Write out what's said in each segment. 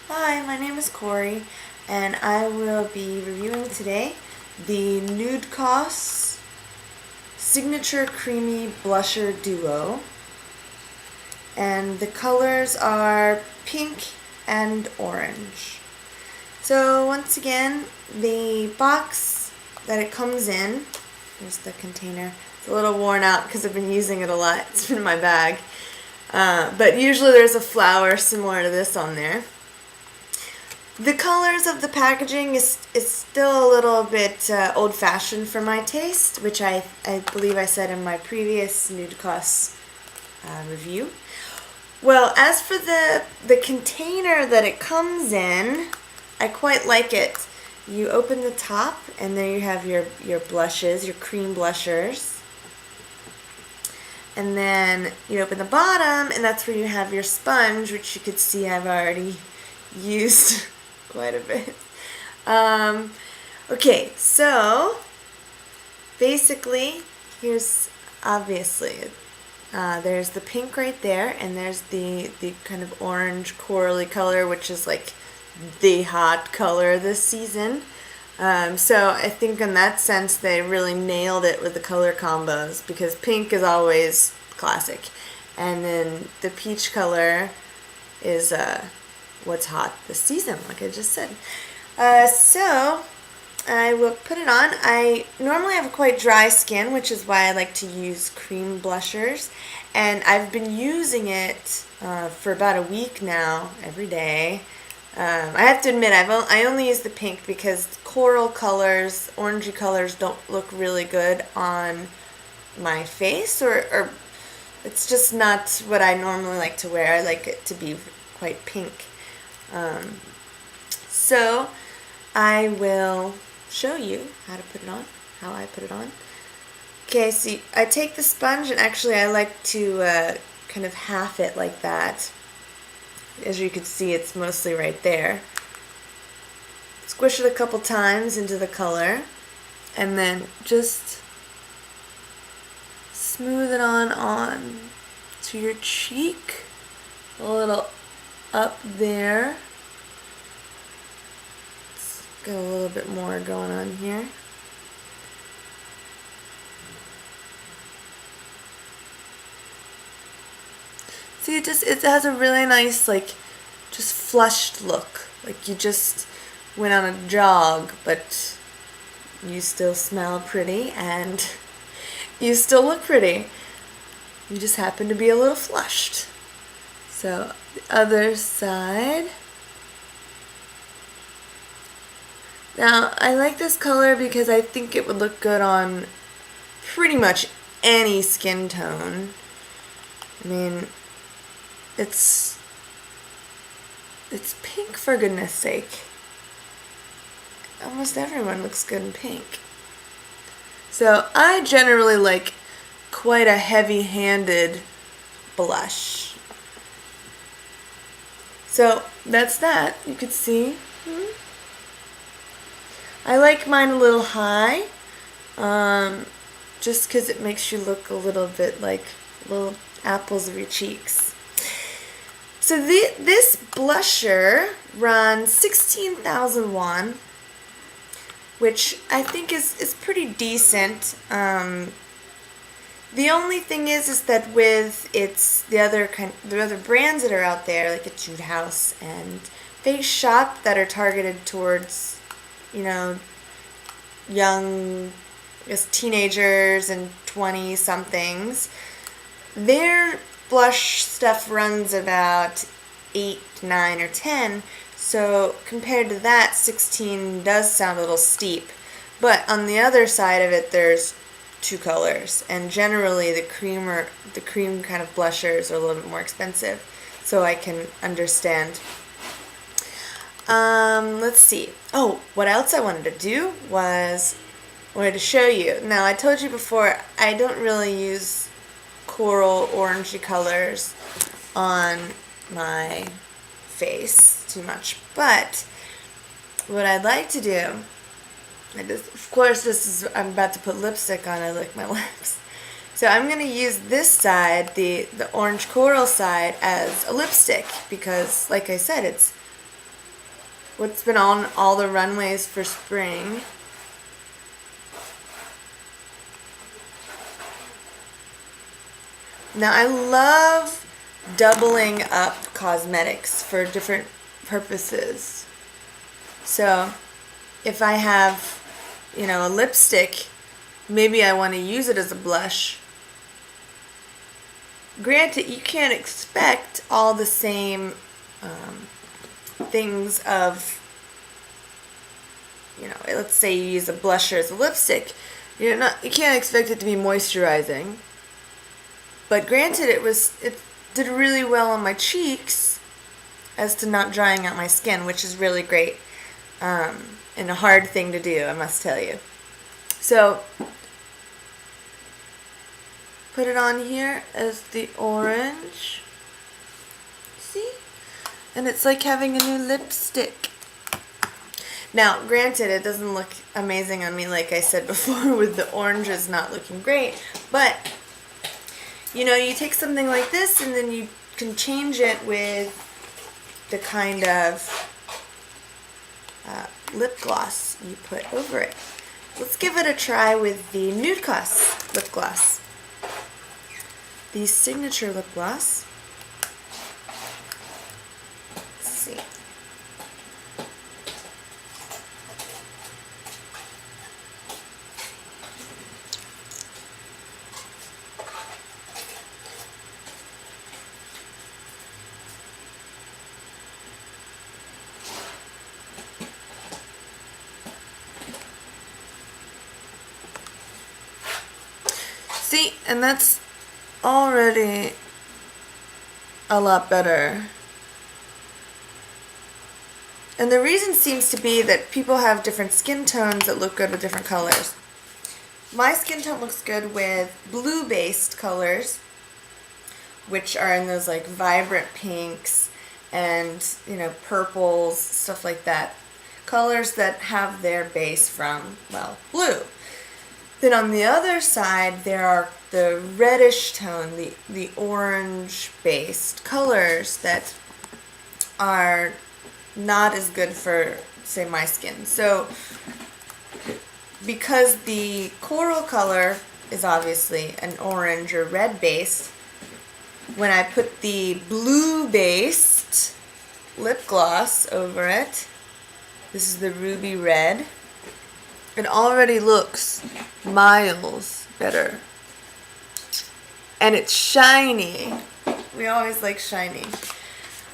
Hi, my name is Corey, and I will be reviewing today the Nudecos Signature Creamy Blusher Duo. And the colors are pink and orange. So once again, the box that it comes in, here's the container. It's a little worn out because I've been using it a lot. It's been in my bag. But usually there's a flower similar to this on there. The colors of the packaging is still a little bit old-fashioned for my taste, which I believe I said in my previous Nudecos review. Well, as for the container that it comes in, I quite like it. You open the top, and there you have your blushes, your cream blushers. And then you open the bottom, and that's where you have your sponge, which you could see I've already used quite a bit. Okay, so basically, here's obviously there's the pink right there, and there's the kind of orange corally color, which is like the hot color this season. So I think in that sense they really nailed it with the color combos, because pink is always classic, and then the peach color is what's hot this season, like I just said. So I will put it on. I normally have a quite dry skin, which is why I like to use cream blushers, and I've been using it for about a week now, every day. I have to admit, I only use the pink because coral colors, orangey colors, don't look really good on my face, or it's just not what I normally like to wear. I like it to be quite pink. So I will show you how to put it on, how I put it on. Okay, so I take the sponge, and actually I like to kind of half it like that. As you can see, it's mostly right there. Squish it a couple times into the color, and then just smooth it on to your cheek, a little up there. Let's get a little bit more going on here. See, it has a really nice, like, just flushed look. Like you just went on a jog, but you still smell pretty and you still look pretty. You just happen to be a little flushed. So the other side. Now, I like this color because I think it would look good on pretty much any skin tone. I mean, it's pink, for goodness sake. Almost everyone looks good in pink. So I generally like quite a heavy-handed blush. So that's that. You could see. I like mine a little high, just because it makes you look a little bit like little apples of your cheeks. So this blusher runs 16,000 won, which I think is pretty decent. The only thing is that with the other brands that are out there, like at Jude House and Face Shop, that are targeted towards, young, teenagers and 20-somethings, their blush stuff runs about 8, 9, or 10. So compared to that, 16 does sound a little steep. But on the other side of it, there's two colors, and generally the cream kind of blushers are a little bit more expensive. So I can understand. Let's see. Oh, what else I wanted to do was to show you. Now, I told you before, I don't really use coral orangey colors on my face too much, but what I'd like to do, of course I'm about to put lipstick on, I lick my lips, so I'm going to use this side, the orange coral side, as a lipstick, because like I said, it's what's been on all the runways for spring. Now I love doubling up cosmetics for different purposes. So if I have, you know, a lipstick, maybe I want to use it as a blush. Granted, you can't expect all the same things of, you know, let's say you use a blusher as a lipstick. You can't expect it to be moisturizing. But granted, it did really well on my cheeks as to not drying out my skin, which is really great, and a hard thing to do, I must tell you. So put it on here as the orange. See? And it's like having a new lipstick. Now, granted, it doesn't look amazing on me, like I said before, with the oranges not looking great, but you know, you take something like this and then you can change it with the kind of lip gloss you put over it. Let's give it a try with the Nudecos lip gloss. The signature lip gloss. Let's see. See, and that's already a lot better. And the reason seems to be that people have different skin tones that look good with different colors. My skin tone looks good with blue-based colors, which are in those like vibrant pinks and, you know, purples, stuff like that. Colors that have their base from, well, blue. Then on the other side, there are the reddish tone, the orange-based colors that are not as good for, say, my skin. So, because the coral color is obviously an orange or red base, when I put the blue-based lip gloss over it, this is the ruby red, it already looks miles better. And it's shiny. We always like shiny.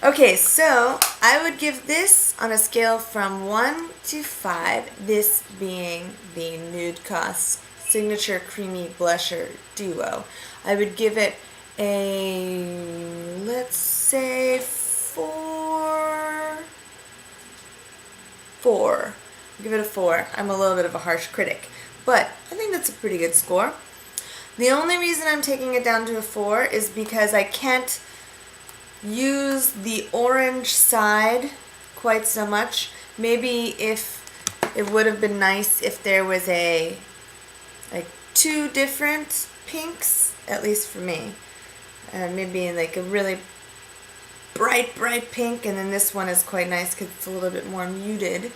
Okay, so I would give this on a scale from 1 to 5, this being the Nudecos Signature Creamy Blusher Duo. I would give it a, let's say, 4. Give it a 4. I'm a little bit of a harsh critic, but I think that's a pretty good score. The only reason I'm taking it down to a 4 is because I can't use the orange side quite so much. Maybe if it would have been nice if there was like 2 different pinks, at least for me. Maybe like a really bright pink, and then this one is quite nice because it's a little bit more muted.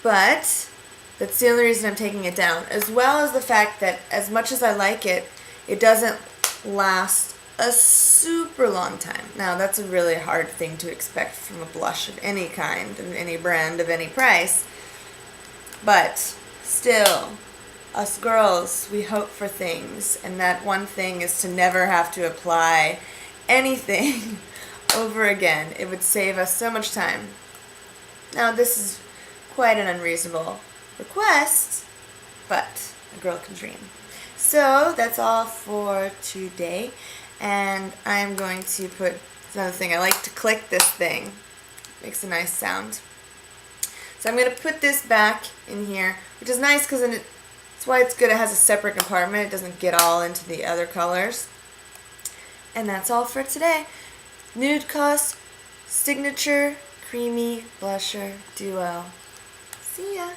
But that's the only reason I'm taking it down, as well as the fact that as much as I like it, it doesn't last a super long time. Now, that's a really hard thing to expect from a blush of any kind, of any brand, of any price. But still, us girls, we hope for things, and that one thing is to never have to apply anything over again. It would save us so much time. Now, this is quite an unreasonable request, but a girl can dream. So that's all for today, and I'm going to put another thing. I like to click this thing. It makes a nice sound. So I'm going to put this back in here, which is nice because that's why it's good. It has a separate compartment. It doesn't get all into the other colors. And that's all for today. Nudecos Signature Creamy Blusher Duo. See ya.